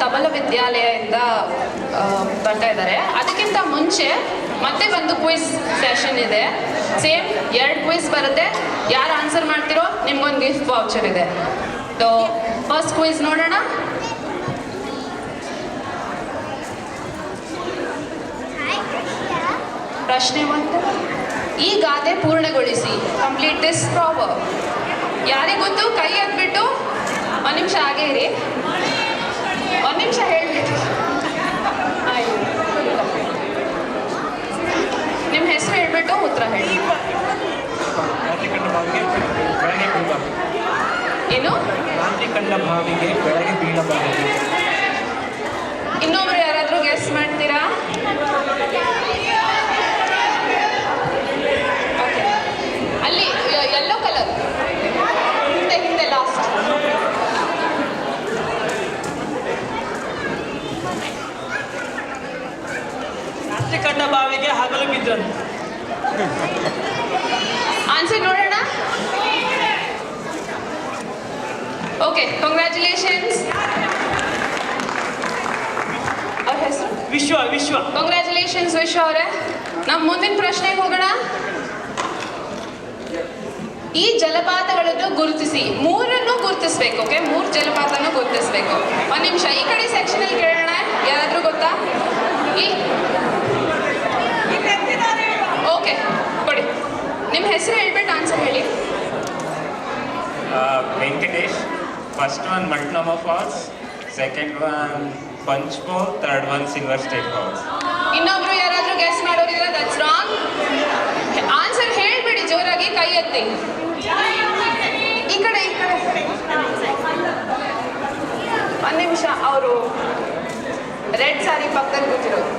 ತಬಲ ವಿದ್ಯಾಲಯದಿಂದ ಬರ್ತಾ ಇದ್ದಾರೆ. ಅದಕ್ಕಿಂತ ಮುಂಚೆ ಮತ್ತೆ ಒಂದು ಕ್ವಿಜ್ ಸೆಷನ್ ಇದೆ. ಸೇಮ್ 2 ಕ್ವಿಜ್ ಬರುತ್ತೆ. ಯಾರು ಆನ್ಸರ್ ಮಾಡ್ತಿರೋ ನಿಮ್ಗೊಂದು ಗಿಫ್ಟ್ ವೌಚರ್ ಇದೆ. ಫಸ್ಟ್ ಕ್ವಿಜ್ ನೋಡೋಣ. ಪ್ರಶ್ನೆ 1, ಈ ಗಾದೆ ಪೂರ್ಣಗೊಳಿಸಿ. Complete this proverb. ಯಾರಿಗೆ ಗೊತ್ತು ಕೈ ಎತ್ಬಿಟ್ಟು 1 ನಿಮಿಷ ಹಾಗೆ ಇರಿ. 1 ನಿಮಿಷ ಹೇಳ್ಬಿಟ್ಟು ನಿಮ್ಮ ಹೆಸರು ಹೇಳ್ಬಿಟ್ಟು ಉತ್ತರ ಹೇಳಿ. ಏನು? ಕಂಡ ಭಾವಿಗೆ ಬೆಳಗ್ಗೆ ಬೀಳಬಾರದು. ಇನ್ನೊಬ್ರು ಯಾರಾದ್ರೂ ಗೆಸ್ ಮಾಡ್ತೀರಾ? ಅಲ್ಲಿ ಯೆಲ್ಲೋ ಕಲರ್ ಹಿಂದೆ ಲಾಸ್ಟ್. ರಾತ್ರಿ ಕಂಡ ಬಾವಿಗೆ ಹಗಲು ಬಿದ್ದನು. ಆನ್ಸರ್ ನೋಡೋಣ. Okay, congratulations. ಅವ್ರ ಹೆಸರು ವಿಶ್ವ. ಕಂಗ್ರ್ಯಾಚುಲೇಷನ್ಸ್ ವಿಶ್ವ ಅವರೇ. ನಮ್ಮ ಮುಂದಿನ ಪ್ರಶ್ನೆಗೆ ಹೋಗೋಣ. ಈ ಜಲಪಾತಗಳನ್ನು ಗುರುತಿಸಿ. 3 ಗುರುತಿಸ್ಬೇಕು. ಓಕೆ, 3 ಜಲಪಾತನೂ ಗುರುತಿಸ್ಬೇಕು. 1 ನಿಮಿಷ ಈ ಕಡೆ ಸೆಕ್ಷನ್ ಅಲ್ಲಿ ಕೇಳೋಣ. ಯಾರಾದ್ರೂ ಗೊತ್ತಾ? ಓಕೆ, ಕೊಡಿ. ನಿಮ್ಮ ಹೆಸರು ಹೇಳ್ಬಿಟ್ಟು ಆನ್ಸರ್ ಹೇಳಿ. ವೆಂಕಟೇಶ್. ಫಸ್ಟ್ ಒನ್ ಮಲ್ಟ್ನಮ್ಮ ಫಾಲ್ಸ್, ಸೆಕೆಂಡ್ ಒನ್ ಪಂಚ್ಪೋ, third one silver state falls. ಇನ್ನೊಬ್ರು ಯಾರಾದ್ರೂ ಗೆಸ್ ಮಾಡೋರಿದ್ರೆ ದಟ್ಸ್ ರಾಂಗ್. ಆನ್ಸರ್ ಹೇಳ್ಬಿಡಿ ಜೋರಾಗಿ, ಕೈ ಎತ್ತಿ. ಈ ಕಡೆ 1 ನಿಮಿಷ. ಅವರು ರೆಡ್ ಸಾರಿ ಪಕ್ಕದಲ್ಲಿ ಕೂತಿರೋದು.